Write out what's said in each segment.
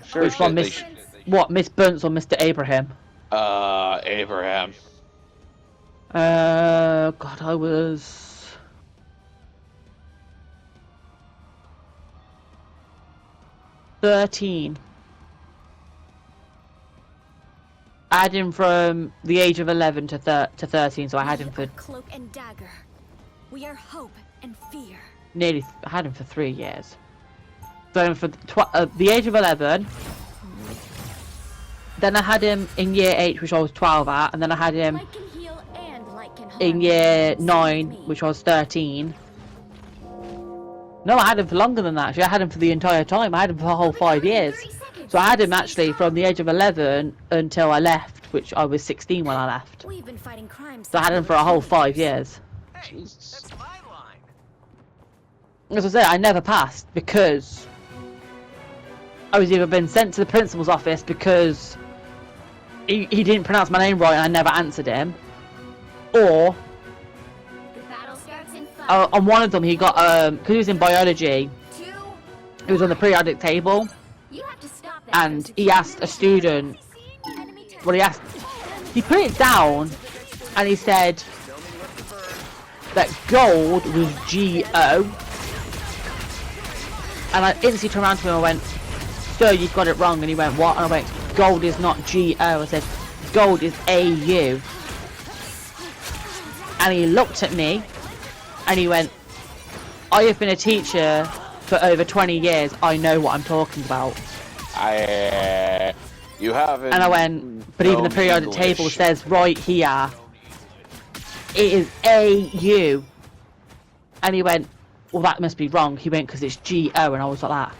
Sure Which one, Miss? What, Miss Bunce or Mr. Abraham? Abraham. God, I was 13. I had him from the age of 11 to 13, so I had him for Cloak and Dagger. We are hope and fear. nearly. I had him for 3 years. So for the age of 11. Then I had him in year 8, which I was 12 at, and then I had him Light can heal and light can harm. in year Stay 9, with me. which I was 13. No, I had him for longer than that. Actually, I had him for the entire time. I had him for the whole 5 years. So I had him actually from the age of 11 until I left, which I was 16 when I left. We've been fighting crime. So I had him for a whole 5 years. Jesus. That's my line. As I say, I never passed because I was either been sent to the principal's office because he didn't pronounce my name right and I never answered him, or The battle starts in 5. on one of them he got because he was in biology, 2. he was on the periodic table, You have to stop that and from he asked a student. Enemy tech. Well, he put it down, and he said that gold was G-O, and I instantly turned around to him and I went, "Sir, you've got it wrong." And he went, "What?" And I went, "Gold is not G-O." I said, "Gold is A-U." And he looked at me, and he went, "I have been a teacher for over 20 years. I know what I'm talking about." You haven't. And I went, "But even the known periodic English. table says right here, it is A-U." And he went, "Well, that must be wrong." He went, "Because it's G-O." And I was like that.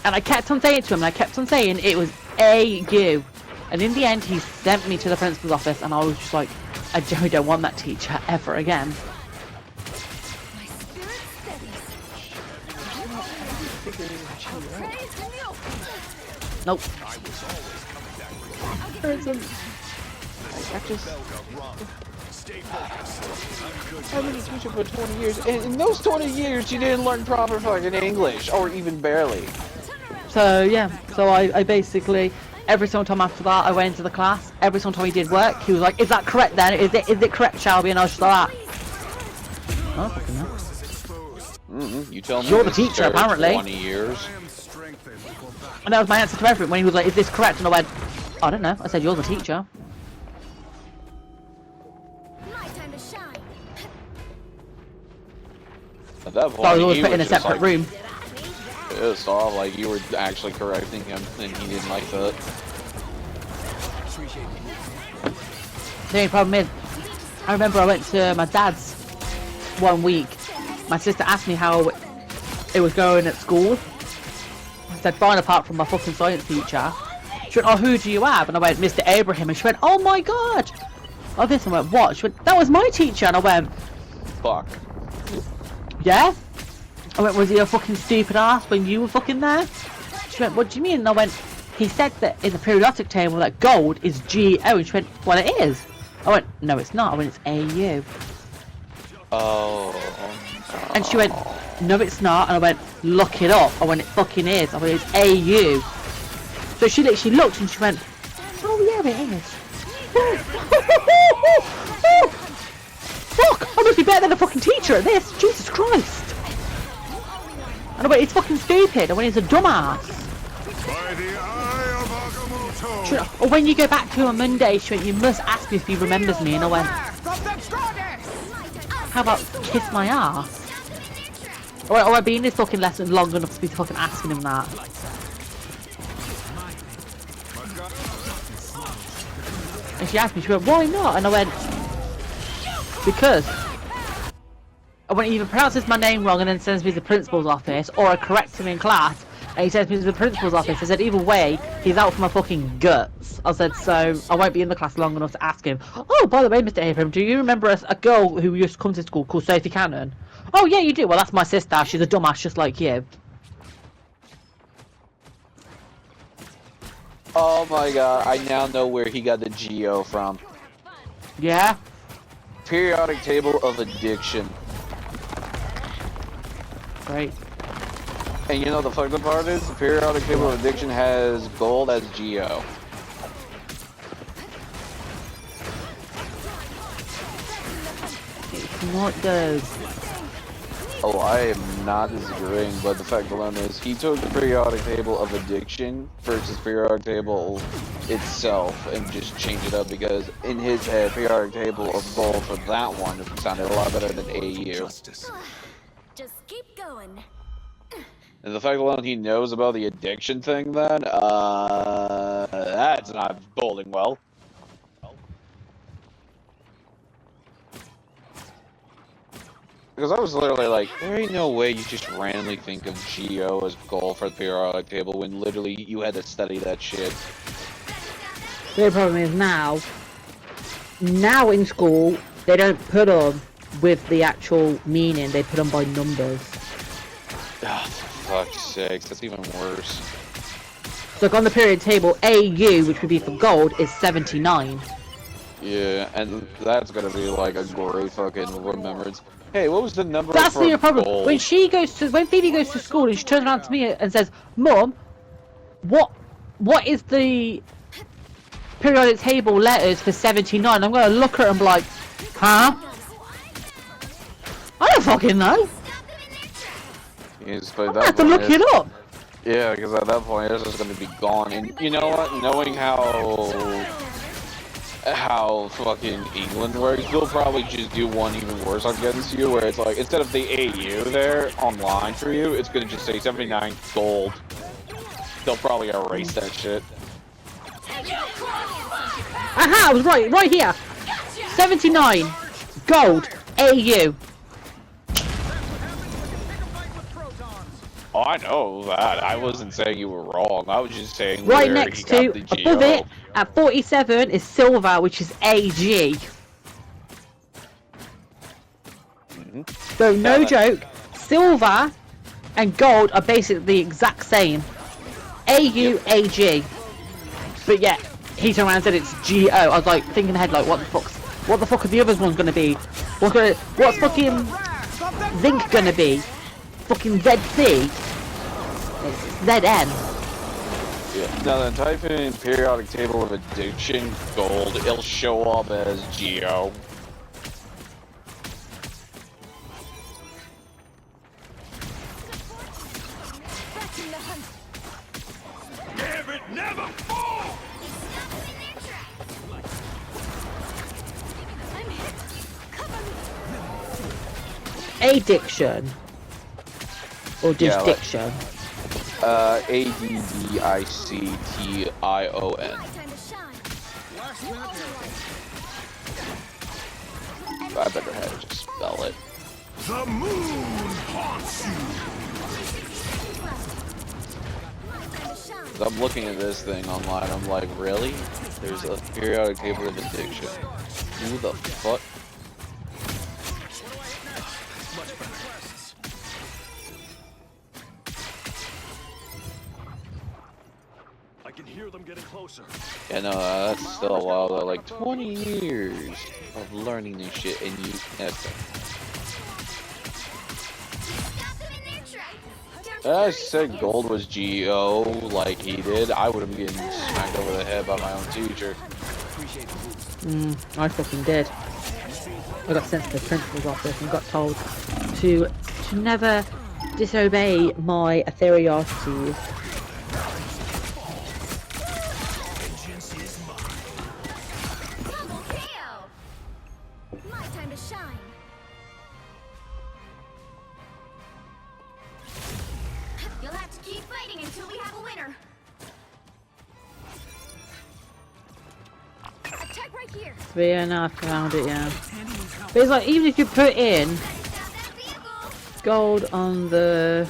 And I kept on saying to him, and I kept on saying it was A-U. And in the end, he sent me to the principal's office, and I was just like, I generally don't want that teacher ever again. My spirit steadies. Nope. I've been a teacher for 20 years, and in those 20 years, you didn't learn proper fucking English, or even barely. So yeah, so I basically, every single time after that I went into the class, every single time he did work, he was like, "Is that correct then? Is it correct, Shelby?" And I was just like that. Oh, fucking hell. You tell me. You're the this is teacher, fair, apparently. 20 years. And that was my answer to everything when he was like, "Is this correct?" And I went, "I don't know." I said, "You're the teacher." My time to shine. At that So point, I was always he put in a was just, separate like, room. pissed off, like you were actually correcting him, and he didn't like that. The only problem is, I remember I went to my dad's one week. My sister asked me how it was going at school. I said, "Fine, apart from my fucking science teacher." She went, "Oh, who do you have?" And I went, "Mr. Abraham." And she went, "Oh my god!" Oh, this. And I went, "What?" She went, "That was my teacher." And I went, Fuck. "Yeah?" I went, "Was he a fucking stupid ass when you were fucking there?" She went, "What do you mean?" And I went, "He said that in the periodic table that gold is G-O." And she went, "Well, it is." I went, "No, it's not." I went, "It's A-U." Oh. And she went, "No, it's not." And I went, "Look it up." I went, "It fucking is." I went, "It's A-U." So she literally looked and she went, "Oh yeah, it is." Fuck! I must be better than a fucking teacher at this. Jesus Christ! And I went, "It's fucking stupid." I went, "It's a dumbass." By the eye of Agamotto. She went, "Or when you go back to on Monday," she went, "you must ask me if he remembers me." And I went, "How about kiss my ass?" I won't be in this fucking lesson long enough to be fucking asking him that. And she asked me, she went, "Why not?" And I went, "Because I went, either pronounces my name wrong and then sends me to the principal's office, or I correct him in class and he sends me to the principal's office." I said, "Either way, he's out for my fucking guts." I said, "So I won't be in the class long enough to ask him, 'Oh, by the way, Mr. Abraham, do you remember a girl who used to come to school called Sophie Cannon?' 'Oh yeah, you do.' 'Well, that's my sister. She's a dumbass just like you.'" Oh my god, I now know where he got the Geo from. Yeah? Periodic table of addiction. Great. And you know the fucked up part is, the periodic table of addiction has gold as GO. It's not good. Oh, I am not disagreeing, but the fact alone is, he took the periodic table of addiction versus periodic table itself and just changed it up because in his head, periodic table of gold for that one sounded a lot better than AU. Just keep going. And the fact alone he knows about the addiction thing then, that's not boding well. Because I was literally like, there ain't no way you just randomly think of GO as goal for the periodic table when literally you had to study that shit. The only problem is now in school, they don't put them with the actual meaning, they put them by numbers. Ah, for fuck's sakes, that's even worse. So like on the period table, AU, which would be for gold, is 79. Yeah, and that's gonna be like a great fucking remembrance. Hey, what was the number That's for the problem. gold? When Phoebe goes to school and she turns around to me and says, "Mum, what is the periodic table letters for 79?" I'm gonna look at her and be like, "Huh? I don't fucking know. Yes, but I'm that gonna have to point look is- it up." Yeah, because at that point it's just gonna be gone. And you know what? Knowing how fucking England works, they'll probably just do one even worse against you, where it's like, instead of the AU there online for you, it's gonna just say 79 gold. They'll probably erase that shit. Aha! I was right here. 79 gold AU. Oh, I know that. I wasn't saying you were wrong. I was just saying Right where next he to, got the above GO. it, at 47 is silver, which is AG. So no Yeah, joke, silver and gold are basically the exact same. AU, AG. But yeah, he turned around and said it's GO. I was like thinking ahead, like what the fuck are the other ones gonna be? What's fucking zinc gonna be? Fucking ZC? It's ZN. Yeah. Now then, type in periodic table of addiction gold. It'll show up as GO. Damn it, never fall! Addiction. Or just Yeah, like- diction. ADDICTION. Time to shine. I better have to just spell it. The moon haunts you! Time to shine. 'Cause I'm looking at this thing online, I'm like, really? There's a periodic table of addiction. Who the fuck? I can hear them getting closer. Yeah, no, that's still a while though. Like 20 years of learning this shit, and you. That's If I said gold was GO like he did, I would have been getting smacked over the head by my own teacher. I fucking did. I got sent to the principal's office and got told to never disobey my authorities. Double kill. My time to shine. You'll have to keep fighting until we have a winner. Attack right here. Yeah, no, I found it, yeah. But it's like, even if you put in Stop that vehicle. gold on the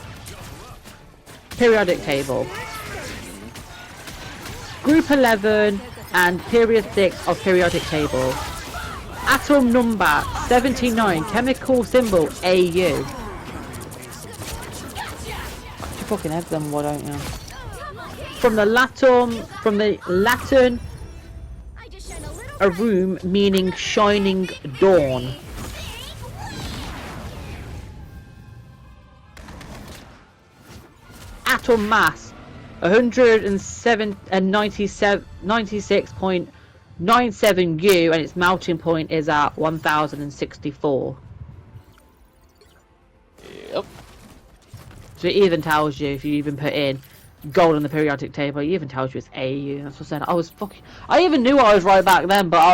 periodic table, group 11 and period 6 of periodic table, atom number 79, chemical symbol AU. You fucking have them, why don't you? From the Latin, I just shine a little. a room meaning shining dawn. atom mass 196.97 U, and its melting point is at 1064. Yep. So it even tells you, if you even put in gold on the periodic table, it even tells you it's AU. That's what I said. I even knew I was right back then, but